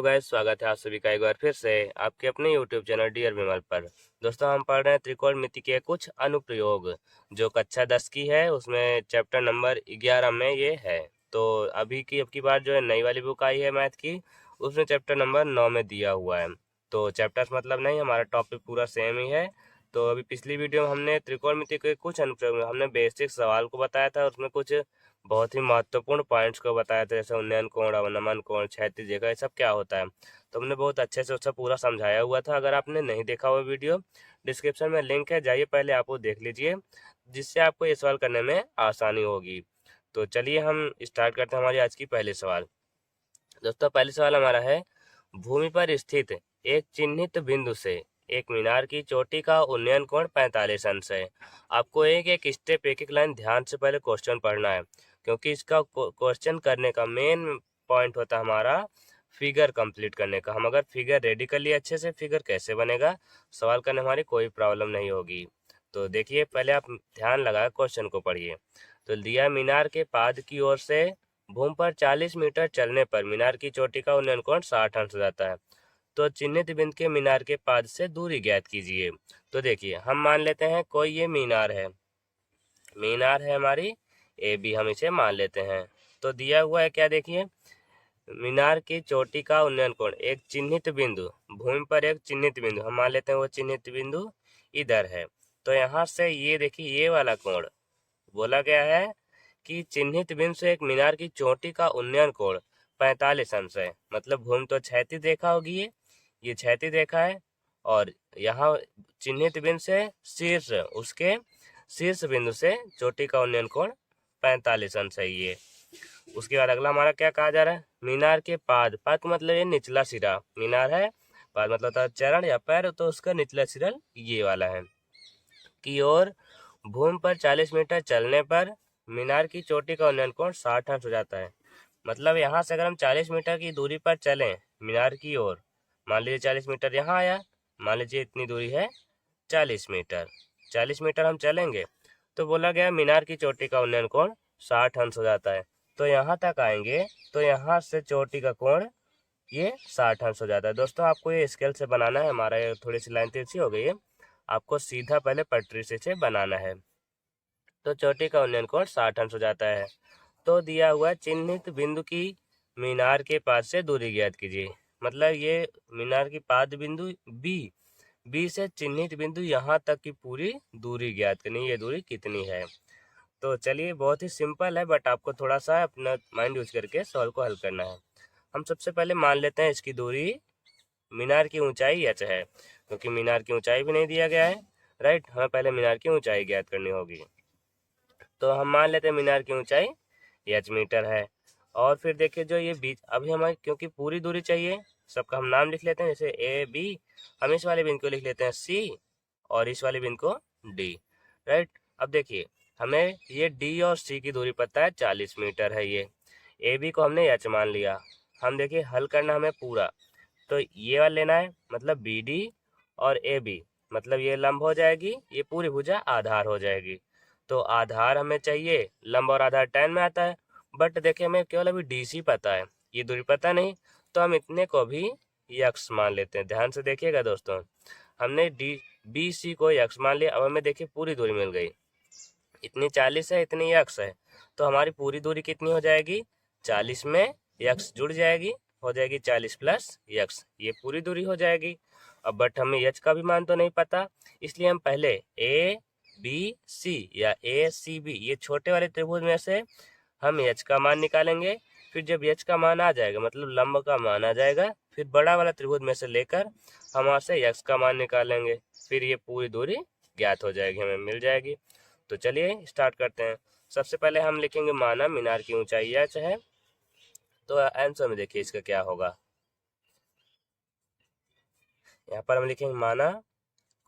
Hello guys, स्वागत है आप सभी का एक बार फिर से आपके अपने यूट्यूब चैनल डियर विमल पर। दोस्तों, हम पढ़ रहे हैं त्रिकोणमिति के कुछ अनुप्रयोग जो कक्षा 10 की है, उसमें चैप्टर नंबर 11 में ये है। तो अब की बार जो है नई वाली बुक आई है मैथ की, उसमें चैप्टर नंबर 9 में दिया हुआ है। तो चैप्टर्स मतलब नहीं, हमारा टॉपिक पूरा सेम ही है। तो अभी पिछली वीडियो में हमने त्रिकोणमिति के कुछ अनुप्रयोग, हमने बेसिक सवाल को बताया था, उसमें कुछ बहुत ही महत्वपूर्ण पॉइंट्स को बताया था, जैसे उन्नयन कोण, अवनमन कोण, क्षैतिज रेखा, ये सब क्या होता है। तो हमने बहुत अच्छे से उसका पूरा समझाया हुआ था। अगर आपने नहीं देखा हुआ वीडियो, डिस्क्रिप्शन में लिंक है, जाइए पहले आप वो देख लीजिए, जिससे आपको ये सवाल करने में आसानी होगी। तो चलिए हम स्टार्ट करते हैं हमारी आज की पहले सवाल। दोस्तों, पहले सवाल हमारा है, भूमि पर स्थित एक चिन्हित बिंदु से एक मीनार की चोटी का उन्नयन कोण 45 अंश है। आपको एक एक स्टेप, एक एक लाइन ध्यान से पहले क्वेश्चन पढ़ना है, क्योंकि इसका क्वेश्चन करने का मेन पॉइंट होता है हमारा फिगर कंप्लीट करने का। हम अगर फिगर रेडी कर लिए अच्छे से, फिगर कैसे बनेगा, सवाल करने हमारी कोई प्रॉब्लम नहीं होगी। तो देखिए, पहले आप ध्यान लगा क्वेश्चन को पढ़िए। तो दिया, मीनार के पाद की ओर से भूमि पर 40 मीटर चलने पर मीनार की चोटी का उन्नयन कोण 60 अंश हो जाता है। तो चिन्हित बिंदु के मीनार के पाद से दूरी ज्ञात कीजिए। तो देखिए, हम मान लेते हैं कोई ये मीनार है, मीनार है हमारी ए बी, हम इसे मान लेते हैं। तो दिया हुआ है क्या, देखिए, मीनार की चोटी का उन्नयन कोण, एक चिन्हित बिंदु, भूमि पर एक चिन्हित बिंदु, हम मान लेते हैं वो चिन्हित बिंदु इधर है। तो यहाँ से ये देखिए, ये वाला कोण बोला गया है कि चिन्हित बिंदु से एक मीनार की चोटी का उन्नयन कोण 45 अंश है। मतलब भूमि तो क्षैतिज रेखा होगी, ये क्षैतिज रेखा है, और यहाँ चिन्हित बिंदु से शीर्ष, उसके शीर्ष बिंदु से चोटी का उन्नयन कोण 45 अंश है ये। उसके बाद अगला हमारा क्या कहा जा रहा है, मीनार के पाद, पाद का मतलब ये निचला सिरा, मीनार है, पाद मतलब होता है चरण या पैर, तो उसका निचला सिरा ये वाला है की ओर भूमि पर 40 मीटर चलने पर मीनार की चोटी का उन्नयन कोण 60 अंश हो जाता है। मतलब यहाँ से अगर हम 40 मीटर की दूरी पर चलें मीनार की ओर, मान लीजिए 40 मीटर यहाँ आया, मान लीजिए इतनी दूरी है 40 मीटर, 40 मीटर हम चलेंगे, तो बोला गया मीनार की चोटी का उन्नयन कोण 60 अंश हो जाता है। तो यहाँ तक आएंगे तो यहाँ से चोटी का कोण ये 60 अंश हो जाता है। दोस्तों, आपको ये स्केल से बनाना है, हमारा ये थोड़ी सी लाइन तिरछी हो गई है, आपको सीधा पहले पटरी से बनाना है। तो चोटी का उन्नयन कोण 60 अंश हो जाता है। तो दिया हुआ चिन्हित बिंदु की मीनार के पास से दूरी ज्ञात कीजिए। मतलब ये मीनार की पाद बिंदु बी, बी से चिन्हित बिंदु यहाँ तक की पूरी दूरी ज्ञात करनी, ये दूरी कितनी है। तो चलिए, बहुत ही सिंपल है, बट आपको थोड़ा सा अपना माइंड यूज करके सवाल को हल करना है। हम सबसे पहले मान लेते हैं इसकी दूरी, मीनार की ऊंचाई h है, क्योंकि मीनार की ऊंचाई भी नहीं दिया गया है, राइट। हमें पहले मीनार की ऊंचाई ज्ञात करनी होगी। तो हम मान लेते हैं मीनार की ऊंचाई h मीटर है। और फिर देखिए, जो ये बीच, अभी हमें क्योंकि पूरी दूरी चाहिए, सबका हम नाम लिख लेते हैं, जैसे ए बी, हम इस वाले बिंदु को लिख लेते हैं सी, और इस वाले बिंदु को डी, राइट। अब देखिए, हमें ये डी और सी की दूरी पता है 40 मीटर है, ये ए बी को हमने h मान लिया। हम देखिए हल करना हमें पूरा, तो ये वाला लेना है, मतलब बी डी और ए बी, मतलब ये लंब हो जाएगी, ये पूरी भुजा आधार हो जाएगी। तो आधार हमें चाहिए, लंब और आधार tan में आता है, बट देखिए हमें केवल अभी डी सी पता है, ये दूरी पता नहीं, तो हम इतने को भी यक्स मान लेते हैं। ध्यान से देखिएगा दोस्तों, हमने डी बी सी को यक्स मान लिया। अब हमें देखिए पूरी दूरी मिल गई, इतनी 40 है, इतनी यक्स है, तो हमारी पूरी दूरी कितनी हो जाएगी, 40 में यक्स जुड़ जाएगी, हो जाएगी 40 प्लस यक्स, ये पूरी दूरी हो जाएगी। अब बट हमें यच का भी मान तो नहीं पता, इसलिए हम पहले ए बी सी या ए सी बी, ये छोटे वाले त्रिभुज में से हम यच का मान निकालेंगे। फिर जब यच का मान आ जाएगा, मतलब लंब का मान आ जाएगा, फिर बड़ा वाला त्रिभुज में से लेकर हम वहाँ से यक्स का मान निकालेंगे, फिर ये पूरी दूरी ज्ञात हो जाएगी, हमें मिल जाएगी। तो चलिए स्टार्ट करते हैं। सबसे पहले हम लिखेंगे माना मीनार की ऊंचाई h है। तो आंसर में देखिए इसका क्या होगा, यहाँ पर हम लिखेंगे माना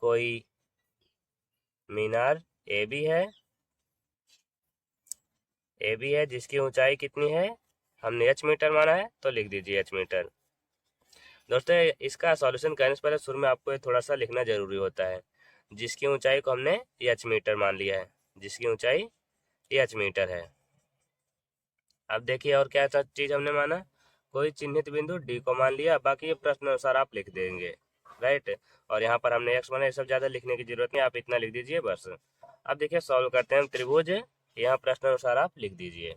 कोई मीनार ए बी है, ए बी है, जिसकी ऊंचाई कितनी है, हमने h मीटर माना है, तो लिख दीजिए h मीटर। दोस्तों, इसका सॉल्यूशन करने से पहले शुरू में आपको थोड़ा सा लिखना जरूरी होता है। जिसकी ऊंचाई को हमने h मीटर मान लिया है, जिसकी ऊंचाई h मीटर है। अब देखिए और क्या चीज हमने माना, कोई चिन्हित बिंदु डी को मान लिया, बाकी ये प्रश्न अनुसार आप लिख देंगे, राइट। और यहाँ पर हमने एक्स माना, ये सब ज़्यादा लिखने की जरूरत नहीं, आप इतना लिख दीजिए बस। अब देखिए सॉल्व करते हैं हम त्रिभुज, यहाँ प्रश्न अनुसार आप लिख दीजिए,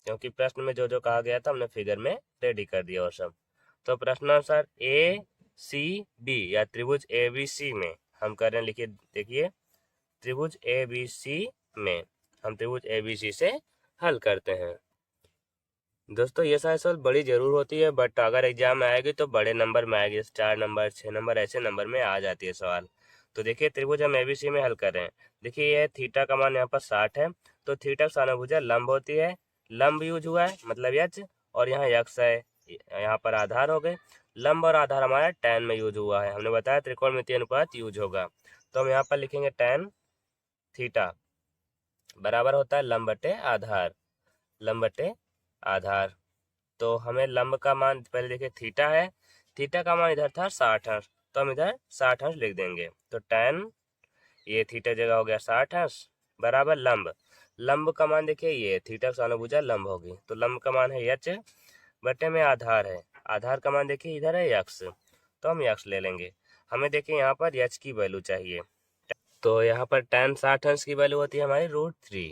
क्योंकि प्रश्न में जो जो कहा गया था हमने फिगर में रेडी कर दिया और सब। तो प्रश्नानुसार ए सी बी या त्रिभुज ए बी सी में हम कर रहे हैं, लिखिए देखिए, त्रिभुज ए बी सी में हम त्रिभुज ए बी सी से हल करते हैं। दोस्तों ये सारे सवाल बड़ी जरूर होती है, बट अगर एग्जाम में आएगी तो बड़े नंबर में आएगी, 4 नंबर 6 नंबर ऐसे नंबर में आ जाती है सवाल। तो देखिए त्रिभुज हम एबीसी में हल कर रहे हैं। देखिए ये थीटा का मान यहाँ पर 60 है, तो थीटा सानुभुजा लंब होती है, लंब यूज हुआ है मतलब एच, और यहाँ यक्स है, यहाँ पर आधार हो गए। लंब और आधार हमारा tan में यूज हुआ है, हमने बताया त्रिकोणमितीय अनुपात यूज होगा। तो हम यहाँ पर लिखेंगे tan थीटा बराबर होता है लंब बटे आधार, लंब बटे आधार। तो हमें लंब का मान पहले देखिए थीटा है, थीटा का मान इधर था 60 अंश, तो हम इधर 60 अंश लिख देंगे। तो tan ये थीटा जगह हो गया 60 अंश बराबर लंब, लंब का मान देखिए ये थीटा सानुभुजा लंब होगी, तो लंब का मान है एच बटे में आधार है, आधार का मान देखिए इधर है यक्स, तो हम यक्स ले लेंगे। हमें देखिए यहाँ पर एच की वैल्यू चाहिए, तो यहाँ पर tan 60 अंश की वैल्यू होती है हमारी √3,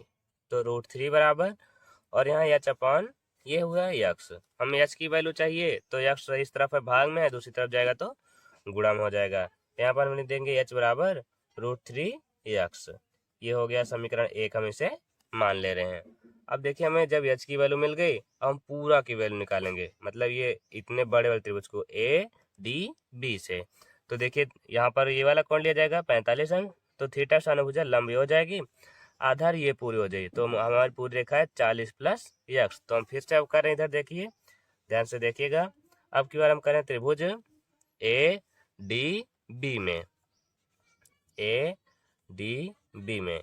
तो √3 बराबर, और यहाँ एच अपान ये हुआ है यक्स। हमें एच की वैल्यू चाहिए, तो यक्स इस तरफ है भाग में है, दूसरी तरफ जाएगा तो गुणा में हो जाएगा। यहाँ पर हम लिख देंगे एच बराबर √3 यक्स। ये हो गया समीकरण 1, हम इसे मान ले रहे हैं। अब देखिए हमें जब एच की वैल्यू मिल गई, हम पूरा की वैल्यू निकालेंगे, मतलब ये इतने बड़े वाले त्रिभुज को ए डी बी से। तो देखिए यहाँ पर ये वाला कौन लिया जाएगा 45 अंश, तो थीटा सानुभुजा लंब हो जाएगी, आधार ये पूरी हो जाएगी, तो हमारी पूरी रेखा है 40 प्लस यक्स। तो हम फिर से अब कर रहे हैं, इधर देखिए ध्यान से देखिएगा, अब की बार हम करें त्रिभुज ए डी बी में, ए डी बी में,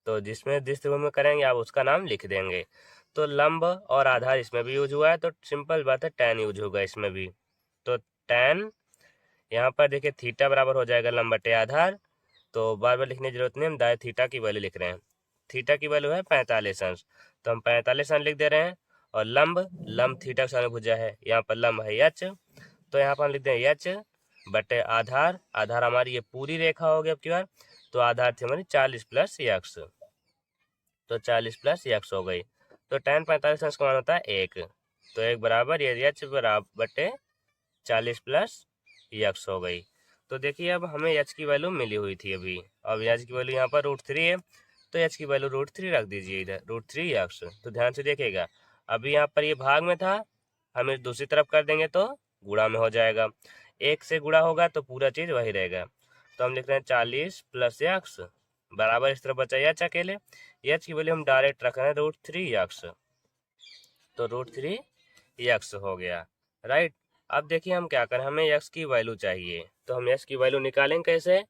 तो जिस त्रिभुज में करेंगे आप उसका नाम लिख देंगे। तो लंब और आधार इसमें भी यूज हुआ है, तो सिंपल बात है tan यूज होगा इसमें भी। तो tan यहाँ पर देखिए थीटा बराबर हो जाएगा लंब बटे आधार, तो बार बार लिखने की जरूरत नहीं, हम डायरेक्ट थीटा की वैल्यू लिख रहे हैं। थीटा की वैल्यू है 45 अंश, तो हम 45 अंश लिख दे रहे हैं। और लंब थीटा सानुभुजा है, यहाँ पर लंब है एच, तो यहाँ पर हम लिख दें एच बटे आधार, आधार हमारी ये पूरी रेखा हो गई अब की बार, तो आधार थी हमारी 40 प्लस यक्स, तो 40 प्लस यक्स हो गई। तो tan 45 अंश का मान होता है 1, तो 1 बराबर ये एच बराबर बटे 40 प्लस यक्स हो गई। तो देखिए अब हमें एच की वैल्यू मिली हुई थी अभी, अब एच की वैल्यू यहाँ पर √3 है, तो एच की वैल्यू √3 रख दीजिए इधर, √3 यक्स। तो ध्यान से देखिएगा, अभी यहाँ पर ये भाग में था, हम दूसरी तरफ कर देंगे तो गुणा में हो जाएगा, 1 से गुणा होगा तो पूरा चीज वही रहेगा। तो हम लिख रहे हैं 40 प्लस यक्स बराबर, इस तरफ बचा एच अकेले, एच की वैल्यू हम डायरेक्ट रख रहे हैं √3 यक्स, तो √3 यक्स हो गया, राइट। अब देखिए हम क्या करें, हमें x की वैल्यू चाहिए, तो हम x की वैल्यू निकालेंगे कैसे।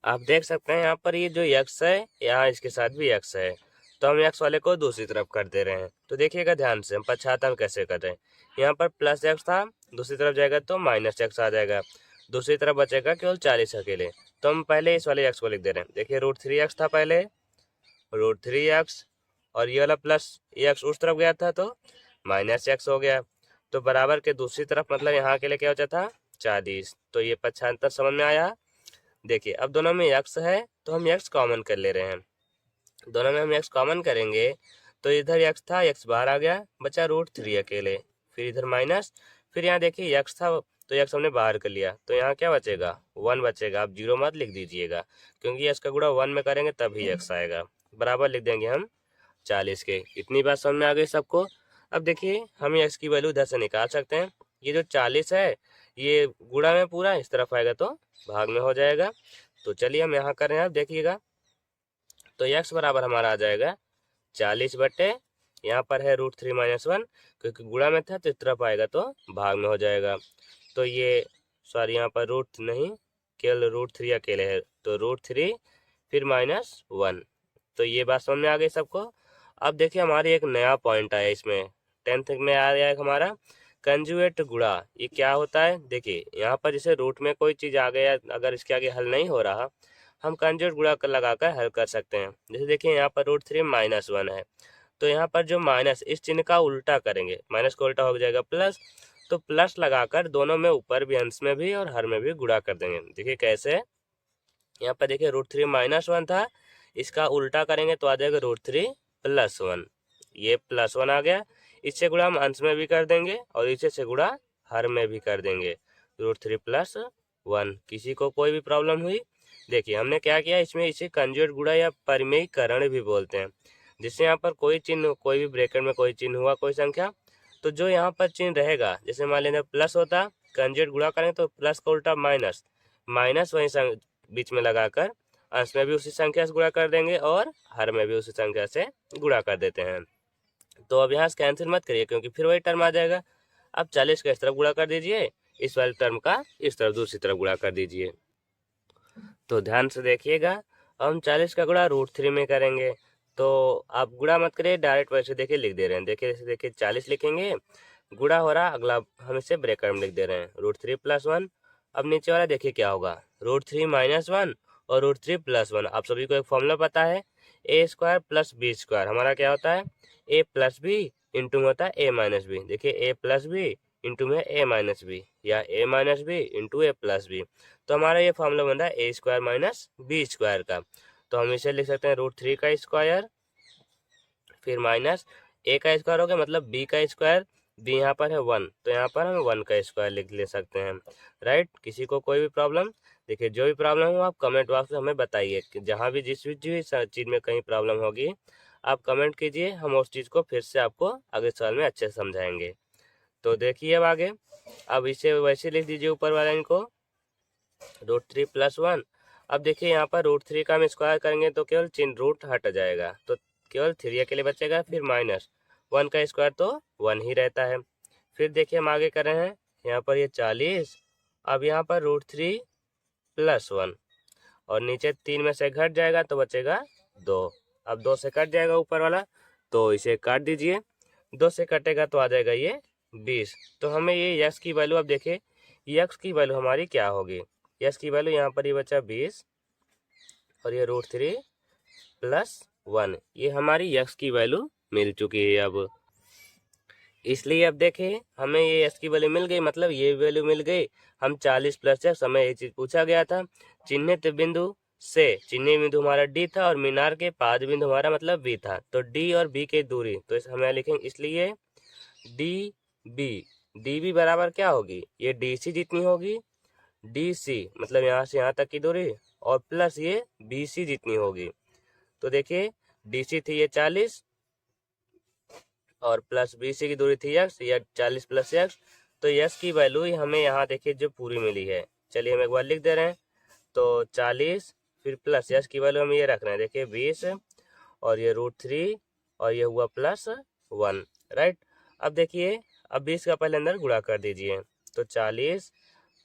आप देख सकते हैं यहाँ पर ये जो x है, यहाँ इसके साथ भी x है, तो हम x वाले को दूसरी तरफ कर दे रहे हैं। तो देखिएगा ध्यान से, हम पश्चाताप कैसे कर रहे हैं, यहाँ पर प्लस x था, दूसरी तरफ जाएगा तो माइनस x आ जाएगा, दूसरी तरफ बचेगा केवल 40 अकेले, तो हम पहले इस वाले x को लिख दे रहे हैं। देखिए √3 था पहले, √3 और ये वाला प्लस x उस तरफ गया था तो माइनस x हो गया, तो बराबर के दूसरी तरफ मतलब यहाँ के लिए क्या होता था 40, तो ये पक्षांतर समझ में आया। देखिए अब दोनों में x है, तो हम x कॉमन कर ले रहे हैं, दोनों में हम x कॉमन करेंगे, तो इधर x था, x बाहर आ गया, बचा √3 अकेले, फिर इधर माइनस, फिर यहाँ देखिए x था तो x हमने बाहर कर लिया, तो यहाँ क्या बचेगा 1 बचेगा। आप 0 मत लिख दीजिएगा, क्योंकि x का गुणा 1 में करेंगे तभी x आएगा, बराबर लिख देंगे हम 40 के। इतनी बात समझ में आ गई सबको। अब देखिए हम x की वैल्यू इधर से निकाल सकते हैं, ये जो 40 है ये गुणा में पूरा इस तरफ आएगा तो भाग में हो जाएगा। तो चलिए हम यहाँ कर रहे हैं, अब देखिएगा, तो x बराबर हमारा आ जाएगा 40 बटे, यहाँ पर है √3 - 1, क्योंकि गुणा में था तो इस तरफ आएगा तो भाग में हो जाएगा। तो ये सॉरी यहाँ पर रूट नहीं, केवल √3 अकेले है, तो √3 फिर -1। तो ये बात समझ में आ गई सबको। अब देखिए हमारी एक नया पॉइंट आया इसमें, 10th में आ गया हमारा कंजुगेट गुणा। ये क्या होता है, देखिए यहाँ पर जैसे रूट में कोई चीज़ आ गया, अगर इसके आगे हल नहीं हो रहा, हम कंजुगेट गुणा कर लगाकर हल कर सकते हैं। जैसे देखिए यहाँ पर √3 - 1 है, तो यहाँ पर जो माइनस, इस चिन्ह का उल्टा करेंगे, माइनस का उल्टा हो जाएगा प्लस, तो प्लस लगाकर दोनों में ऊपर भी, अंश में भी और हर में भी गुणा कर देंगे। देखिए कैसे, यहाँ पर देखिए √3 - 1 था, इसका उल्टा करेंगे तो आ जाएगा √3 + 1, ये +1 आ गया। इससे गुणा हम अंश में भी कर देंगे और इसे से गुणा हर में भी कर देंगे, √3 + 1। किसी को कोई भी प्रॉब्लम हुई? देखिए हमने क्या किया, इसमें इसे कंजुगेट गुणा या परिमेयीकरण भी बोलते हैं, जिससे यहाँ पर कोई चिन्ह, कोई भी ब्रैकेट में कोई चिन्ह हुआ, कोई संख्या, तो जो यहाँ पर चिन्ह रहेगा, जैसे मान लेना प्लस होता, कंजुगेट गुणा करें तो प्लस का उल्टा माइनस, माइनस वहीं बीच में लगाकर अंश में भी उसी संख्या से गुणा कर देंगे और हर में भी उसी संख्या से गुणा कर देते हैं। तो अब यहाँ से कैंसिल मत करिए, क्योंकि फिर वही टर्म आ जाएगा। अब 40 का इस तरफ गुणा कर दीजिए, इस वाले टर्म का इस तरफ दूसरी तरफ गुणा कर दीजिए। तो ध्यान से देखिएगा, हम 40 का गुणा √3 में करेंगे, तो आप गुणा मत करिए, डायरेक्ट वैसे देखिए लिख दे रहे हैं। देखिए 40 लिखेंगे, गुणा हो रहा, अगला हम इसे ब्रैकेट में लिख दे रहे हैं, √3 + 1। अब नीचे वाला देखिए क्या होगा, √3 - 1 और √3 + 1। आप सभी को एक फॉर्मूला पता है, a² + b²। हमारा क्या होता है, a + b इंटू में होता है a - b। देखिए a + b इंटू में a - b, या a - b into a + b। तो हमारा ये फॉर्मूला बन रहा है a² - b² का। तो हम इसे लिख सकते हैं √3 का स्क्वायर, फिर माइनस a का स्क्वायर हो गया, मतलब b का स्क्वायर, b यहाँ पर है 1, तो यहाँ पर हम 1 का स्क्वायर लिख ले सकते हैं, राइट। किसी को कोई भी प्रॉब्लम? देखिए जो भी प्रॉब्लम हो आप कमेंट बॉक्स में हमें बताइए, कि जहाँ भी जिस भी चीज़ में कहीं प्रॉब्लम होगी आप कमेंट कीजिए, हम उस चीज़ को फिर से आपको अगले सवाल में अच्छे से समझाएंगे। तो देखिए अब आगे, अब इसे वैसे लिख दीजिए ऊपर वाला इनको, √3 + 1। अब देखिए यहाँ पर √3 का हम स्क्वायर करेंगे तो केवल चिन्ह रूट हट जाएगा, तो केवल 3 अकेले बचेगा, फिर -1 का स्क्वायर तो 1 ही रहता है। फिर देखिए हम आगे कर रहे हैं, यहाँ पर ये 40, अब यहाँ पर √3 + 1 और नीचे 3 में से घट जाएगा तो बचेगा 2। अब 2 से कट जाएगा ऊपर वाला, तो इसे काट दीजिए, 2 से कटेगा तो आ जाएगा ये 20। तो हमें ये यक्स की वैल्यू, अब देखिए यक्स की वैल्यू हमारी क्या होगी, यक्स की वैल्यू यहाँ पर ये बचा 20 और ये √3 + 1, ये हमारी यक्स की वैल्यू मिल चुकी है अब। इसलिए अब देखें हमें ये यक्स की वैल्यू मिल गई, मतलब ये वैल्यू मिल गई। हम 40 + यक्स, हमें ये चीज़ पूछा गया था, चिन्हित बिंदु से, चिन्हित बिंदु हमारा डी था और मीनार के पाद बिंदु हमारा मतलब बी था, तो डी और बी की दूरी, तो इस हमें लिखेंगे, इसलिए डी बी बराबर क्या होगी, ये डी सी जितनी होगी, डी सी मतलब यहाँ से यहाँ तक की दूरी, और प्लस ये बी सी जितनी होगी। तो देखिए डी सी थी ये 40 और प्लस बी सी की दूरी थी यक्स, या 40 + यक्स, तो यक्स की वैल्यू हमें यहाँ देखिए जो पूरी मिली है। चलिए हम एक बार लिख दे रहे हैं, तो 40 फिर प्लस यक्स की वैल्यू हम ये रख रहे हैं, देखिए 20 और ये √3 और ये हुआ +1, राइट। अब देखिए, अब 20 का पहले अंदर गुणा कर दीजिए, तो 40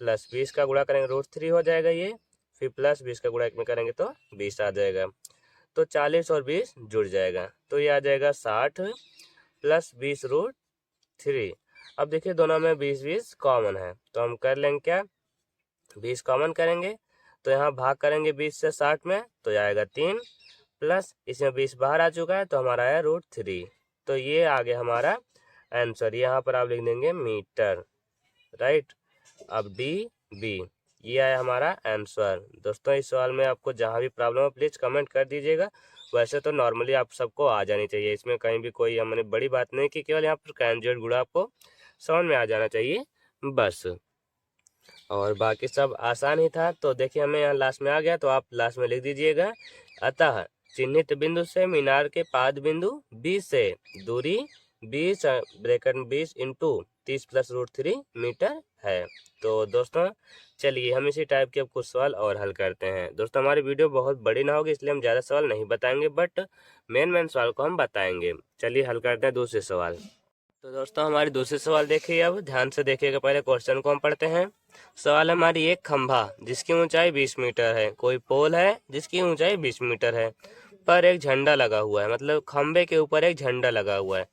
+ 20 का गुणा करेंगे √3 हो जाएगा ये, फिर प्लस 20 का गुणा एक में करेंगे तो 20 आ जाएगा, तो 40 और 20 जुड़ जाएगा, तो ये आ जाएगा 60 + 20 √3। अब देखिए दोनों में 20 कॉमन है, तो हम कर लेंगे क्या, 20 कॉमन करेंगे, तो यहाँ भाग करेंगे 20 से 60 में, तो ये आएगा 3, प्लस इसमें 20 बाहर आ चुका है तो हमारा आया √3। तो ये आ गया हमारा आंसर, यहाँ पर आप लिख देंगे मीटर, राइट। अब डी बी, ये आया हमारा आंसर। दोस्तों इस सवाल में आपको जहाँ भी प्रॉब्लम हो प्लीज़ कमेंट कर दीजिएगा। वैसे तो नॉर्मली आप सबको आ जानी चाहिए, इसमें कहीं भी कोई हमने बड़ी बात नहीं की, केवल यहाँ पर कंजुगेट गुणा आपको समझ में आ जाना चाहिए बस, और बाकी सब आसान ही था। तो देखिए हमें यहाँ लास्ट में आ गया, तो आप लास्ट में लिख दीजिएगा, अतः चिन्हित बिंदु से मीनार के पाद बिंदु बी से दूरी 20 ब्रैकेट 20 × 30 + √3 मीटर है। तो दोस्तों चलिए हम इसी टाइप के अब कुछ सवाल और हल करते हैं। दोस्तों हमारी वीडियो बहुत बड़ी ना होगी, इसलिए हम ज़्यादा सवाल नहीं बताएंगे, बट मेन सवाल को हम बताएंगे। चलिए हल करते हैं दूसरे सवाल। तो दोस्तों हमारी दूसरे सवाल देखिए, अब ध्यान से देखिएगा, पहले क्वेश्चन को हम पढ़ते हैं। सवाल हमारी, एक खंभा जिसकी ऊंचाई 20 मीटर है, कोई पोल है जिसकी ऊंचाई 20 मीटर है, पर एक झंडा लगा हुआ है, मतलब खंभे के ऊपर एक झंडा लगा हुआ है।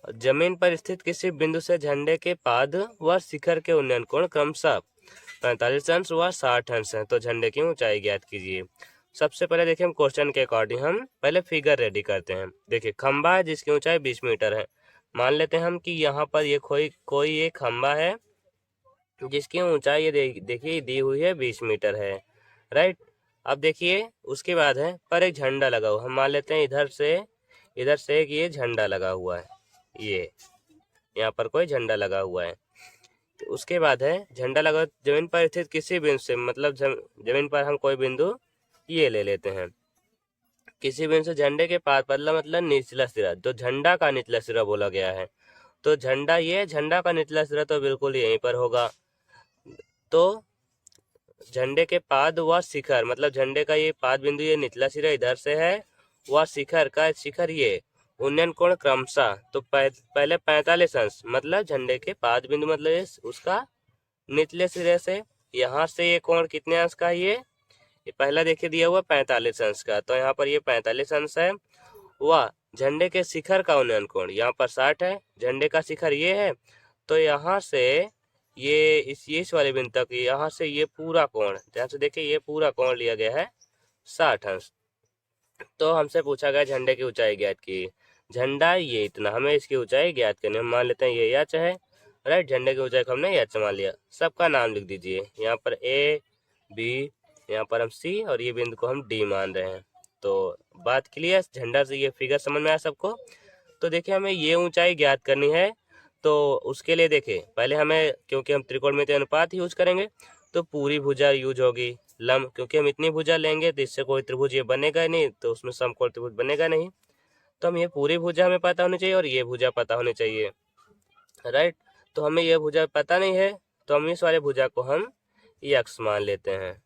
जमीन पर स्थित किसी बिंदु से झंडे के पाद व शिखर के उन्नयन कोण क्रमशः 45 अंश व 60 अंश है, तो झंडे की ऊंचाई ज्ञात कीजिए। सबसे पहले देखिए हम क्वेश्चन के अकॉर्डिंग हम पहले फिगर रेडी करते हैं। देखिए खंबा है जिसकी ऊंचाई 20 मीटर है। मान लेते हैं हम कि यहाँ पर ये कोई एक खंबा है जिसकी ऊंचाई ये देखिए दी हुई है 20 मीटर है, राइट। अब देखिए उसके बाद है पर एक झंडा लगा हुआ, हम मान लेते हैं इधर से एक ये झंडा लगा हुआ है, ये यहाँ पर कोई झंडा लगा हुआ है। तो उसके बाद है झंडा लगा जमीन पर स्थित किसी बिंदु से, मतलब जमीन पर हम कोई बिंदु ये ले लेते हैं। किसी बिंदु से झंडे के पास मतलब निचला सिरा, जो झंडा का निचला सिरा बोला गया है, तो झंडा का निचला सिरा तो बिल्कुल यहीं पर होगा। तो झंडे के पाद व शिखर, मतलब झंडे का ये पाद बिंदु ये निचला सिरा इधर से है, व शिखर ये उन्नयन कोण क्रमशः, तो पहले 45 अंश, मतलब झंडे के पाद बिंदु मतलब उसका निचले सिरे से यहाँ से ये कोण कितने अंश का है, ये पहला देखिए दिया हुआ 45 अंश का, तो यहाँ पर ये 45 अंश है। वह झंडे के शिखर का उन्नयन कोण यहाँ पर 60 है, झंडे का शिखर ये है, तो यहाँ से ये इस वाले बिंदु तक यहाँ से ये पूरा कोण, ध्यान से देखिए ये पूरा कोण लिया गया है 60 अंश। तो हमसे पूछा गया झंडे की ऊंचाई ज्ञात की। झंडा ये इतना, हमें इसकी ऊंचाई ज्ञात करनी है। हम मान लेते हैं ये एच है, राइट। झंडे की ऊंचाई को हमने एच मान लिया। सबका नाम लिख दीजिए, यहाँ पर ए बी, यहाँ पर हम सी, और ये बिंदु को हम डी मान रहे हैं। तो बात क्लियर, झंडा से ये फिगर समझ में आया सबको। तो देखिए हमें ये ऊंचाई ज्ञात करनी है, तो उसके लिए देखिए पहले हमें, क्योंकि हम त्रिकोणमितीय अनुपात यूज करेंगे, तो पूरी भुजा यूज होगी। लंब, क्योंकि हम इतनी भुजा लेंगे तो इससे कोई त्रिभुज ये बनेगा ही नहीं, तो उसमें समकोण त्रिभुज बनेगा नहीं। तो हम ये पूरी भुजा हमें पता होनी चाहिए और ये भुजा पता होनी चाहिए, राइट। तो हमें ये भुजा पता नहीं है, तो हम इस वाले भुजा को हम यक्स मान लेते हैं,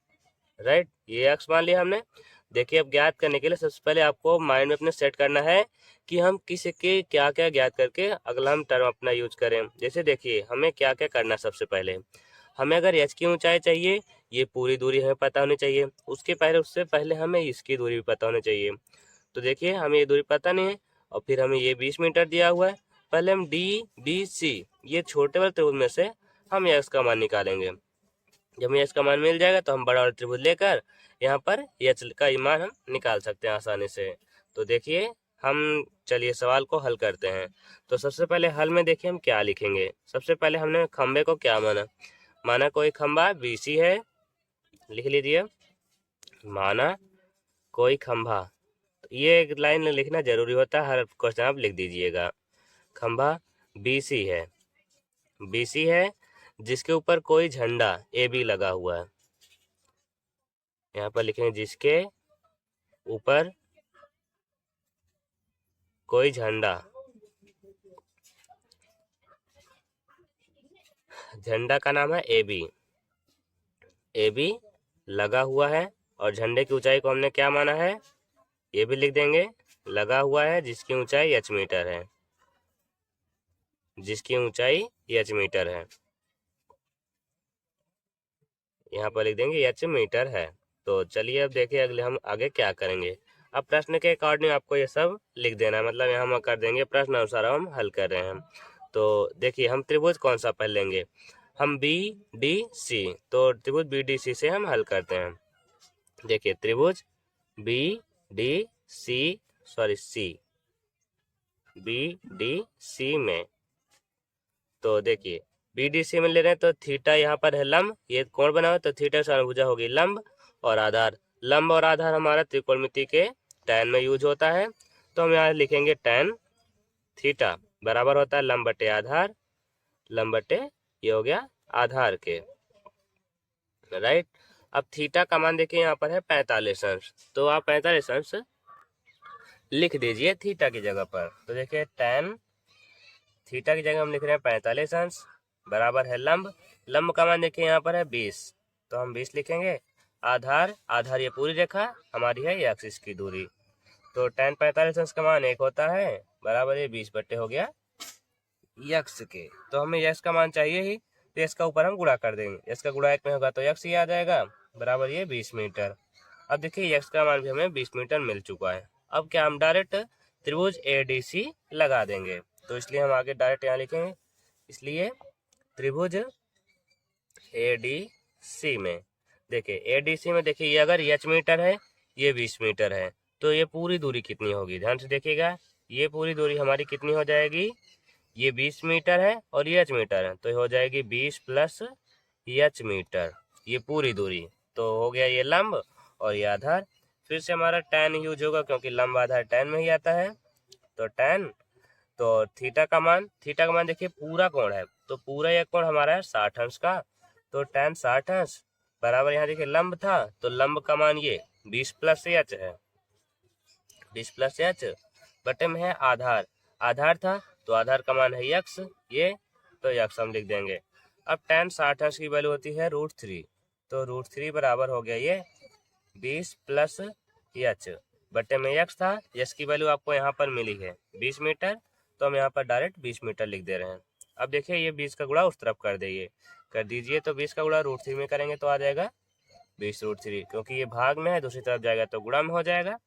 राइट। ये यक्स मान लिया हमने। देखिए अब ज्ञात करने के लिए सबसे पहले आपको माइंड में अपने सेट करना है कि हम किसी के क्या क्या ज्ञात करके अगला हम टर्म अपना यूज करें। जैसे देखिए हमें क्या क्या करना, सबसे पहले हमें अगर एच की ऊंचाई चाहिए, ये पूरी दूरी हमें पता होनी चाहिए। उससे पहले हमें इसकी दूरी भी पता होनी चाहिए। तो देखिए हमें ये दूरी पता नहीं है, और फिर हमें ये 20 मीटर दिया हुआ है। पहले हम डी बी सी, ये छोटे वाले त्रिभुज में से हम एक्स का मान निकालेंगे। जब हमें एच का मान मिल जाएगा तो हम बड़ा वाला त्रिभुज लेकर यहाँ पर एच का मान हम निकाल सकते हैं आसानी से। तो देखिए हम चलिए सवाल को हल करते हैं। तो सबसे पहले हल में देखिए हम क्या लिखेंगे। सबसे पहले हमने खंबे को क्या माना कोई खंबा बीसी है, लिख लीजिए, माना कोई खंबा। तो ये एक लाइन लिखना जरूरी होता है, हर क्वेश्चन आप लिख दीजिएगा। खंबा बीसी है जिसके ऊपर कोई झंडा ए बी लगा हुआ है। यहाँ पर लिखेंगे जिसके ऊपर कोई झंडा का नाम है ए बी लगा हुआ है, और झंडे की ऊंचाई को हमने क्या माना है, ये भी लिख देंगे, लगा हुआ है जिसकी ऊंचाई एच मीटर है, यहाँ पर लिख देंगे एच मीटर है। तो चलिए अब देखिए अगले हम आगे क्या करेंगे। अब प्रश्न के अकॉर्डिंग आपको ये सब लिख देना है, मतलब यहाँ हम कर देंगे प्रश्न अनुसार हम हल कर रहे हैं। तो देखिए हम त्रिभुज कौन सा पहले लेंगे, हम बी डी सी, तो त्रिभुज बी डी सी से हम हल करते हैं। देखिए त्रिभुज बी डी सी में, तो देखिए बीडीसी में ले रहे हैं तो थीटा यहाँ पर है लंब, ये कोण बना हुआ, तो थीटा से भुजा होगी लंब और आधार। लंब और आधार हमारा त्रिकोणमिति के tan में यूज होता है, तो हम यहाँ लिखेंगे tan थीटा बराबर होता है लंब बटे आधार, ये हो गया आधार के, राइट। अब थीटा का मान देखिए यहाँ पर है 45 अंश, तो आप 45 अंश लिख दीजिए थीटा की जगह पर। तो देखिए tan थीटा की जगह हम लिख रहे हैं 45 अंश बराबर है लंब का मान देखिए यहाँ पर है 20, तो हम 20 लिखेंगे। आधार ये पूरी रेखा हमारी है एक्सिस की दूरी, तो tan 45 अंश का मान 1 होता है, बराबर ये 20 बट्टे हो गया यक्स के। तो हमें यक्स का मान चाहिए ही, तो इसका ऊपर हम गुणा कर देंगे, इसका गुणा 1 में होगा तो यक्स ही आ जाएगा, बराबर ये 20 मीटर। अब देखिए यक्स का मान भी हमें 20 मीटर मिल चुका है। अब क्या हम डायरेक्ट त्रिभुज ADC लगा देंगे, तो इसलिए हम आगे डायरेक्ट यहाँ लिखेंगे, इसलिए त्रिभुज ADC में देखिए ये अगर एच मीटर है, ये 20 मीटर है। तो ये पूरी दूरी कितनी होगी, ध्यान से देखिएगा। ये पूरी दूरी हमारी कितनी हो जाएगी, ये 20 मीटर है और ये h मीटर है, तो हो जाएगी 20 प्लस h मीटर, ये पूरी दूरी। तो हो गया ये लंब और ये आधार। फिर से हमारा tan यूज होगा क्योंकि लंब आधार tan में ही आता है। तो tan, तो थीटा का मान देखिए पूरा कोण है, तो पूरा यह कोण हमारा है 60 अंश का। तो tan 60 अंश बराबर, यहाँ देखिए लंब था तो लंब का मान ये 20 प्लस h है, 20 प्लस h बटे में है आधार था तो आधार का मान है x, ये तो x हम लिख देंगे। अब tan 60 अंश की वैल्यू होती है √3, तो √3 बराबर हो गया ये 20 प्लस h बटे में x था, x की वैल्यू आपको यहाँ पर मिली है 20 मीटर, तो हम यहाँ पर डायरेक्ट 20 मीटर लिख दे रहे हैं। अब देखिए ये 20 का गुणा उस तरफ कर दीजिए, तो 20 का गुणा √3 में करेंगे तो आ जाएगा 20√3, क्योंकि ये भाग में है दूसरी तरफ जाएगा तो गुणा में हो जाएगा।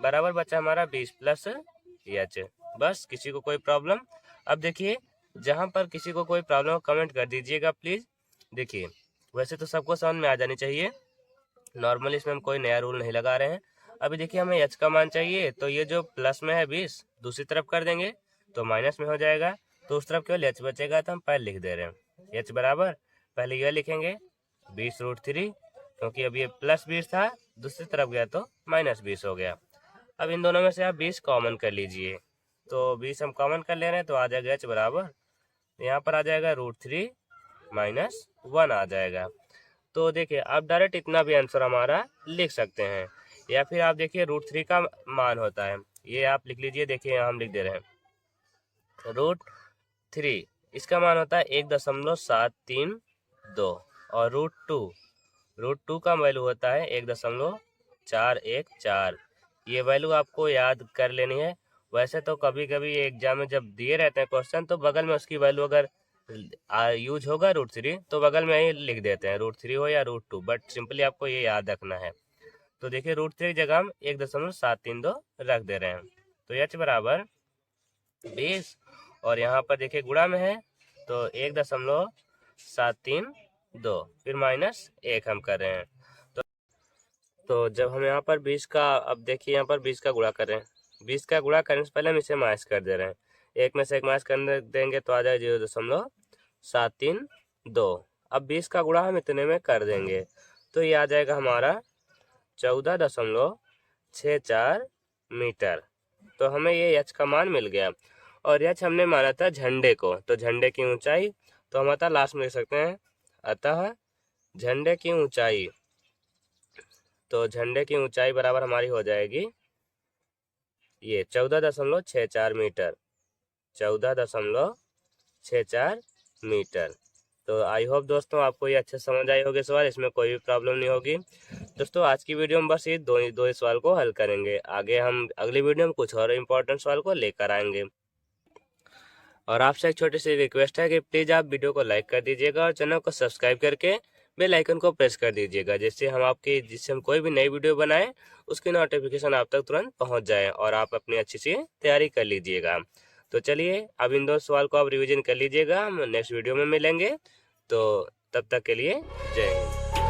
बराबर बचा हमारा 20 प्लस h। बस, किसी को कोई प्रॉब्लम? अब देखिए जहां पर किसी को कोई प्रॉब्लम कमेंट कर दीजिएगा प्लीज। देखिए वैसे तो सबको समझ में आ जानी चाहिए, नॉर्मली इसमें हम कोई नया रूल नहीं लगा रहे हैं। अभी देखिए हमें h का मान चाहिए, तो ये जो प्लस में है 20 दूसरी तरफ कर देंगे तो माइनस में हो जाएगा, तो उस तरफ केवल h बचेगा, तो हम पहले लिख दे रहे हैं h बराबर, पहले यह लिखेंगे 20√3, क्योंकि अब ये प्लस 20 था दूसरी तरफ गया तो माइनस 20 हो गया। अब इन दोनों में से आप 20 कॉमन कर लीजिए, तो 20 हम कॉमन कर ले रहे हैं तो आ जाएगा h बराबर, यहाँ पर आ जाएगा √3 माइनस 1 आ जाएगा। तो देखिए आप डायरेक्ट इतना भी आंसर हमारा लिख सकते हैं, या फिर आप देखिए √3 का मान होता है, ये आप लिख लीजिए। देखिए यहाँ हम लिख दे रहे हैं √3, इसका मान होता है 1.732, और √2 का वैल्यू होता है 1.414। ये वैल्यू आपको याद कर लेनी है। वैसे तो कभी कभी एग्जाम में जब दिए रहते हैं क्वेश्चन, तो बगल में उसकी वैल्यू अगर यूज होगा √3 तो बगल में ही लिख देते हैं, √3 हो या √2, बट सिंपली आपको ये याद रखना है। तो देखिए √3 की जगह हम 1.732 रख दे रहे हैं, तो h बराबर 20, और यहाँ पर देखिए गुणा में है तो 1.732, फिर माइनस 1 हम कर रहे हैं। तो जब हम यहाँ पर 20 का, अब देखिए यहाँ पर 20 का गुणा कर रहे हैं, 20 का गुणा करने से पहले हम इसे माइनस कर दे रहे हैं, एक में से एक माइनस कर देंगे तो आ जाए 0.732। अब 20 का गुणा हम इतने में कर देंगे तो ये आ जाएगा हमारा 14.64 मीटर। तो हमें ये h का मान मिल गया, और h हमने माना था झंडे को, तो झंडे की ऊंचाई तो हम अतः लास्ट में लिख सकते हैं, अतः झंडे की ऊंचाई, तो झंडे की ऊंचाई बराबर हमारी हो जाएगी ये 14.64 मीटर, 14.64 मीटर। तो आई होप दोस्तों आपको ये अच्छे समझ आई होगी सवाल, इसमें कोई भी प्रॉब्लम नहीं होगी। दोस्तों आज की वीडियो में बस ये दो ही सवाल को हल करेंगे, आगे हम अगली वीडियो में कुछ और इम्पोर्टेंट सवाल को लेकर आएंगे। और आपसे एक छोटी सी रिक्वेस्ट है कि प्लीज़ आप वीडियो को लाइक कर दीजिएगा और चैनल को सब्सक्राइब करके बेल आइकन को प्रेस कर दीजिएगा, जिससे हम कोई भी नई वीडियो बनाए उसकी नोटिफिकेशन आप तक तुरंत पहुंच जाए और आप अपनी अच्छी सी तैयारी कर लीजिएगा। तो चलिए अब इन दो सवाल को आप रिवीजन कर लीजिएगा, हम नेक्स्ट वीडियो में मिलेंगे। तो तब तक के लिए जय हिंद।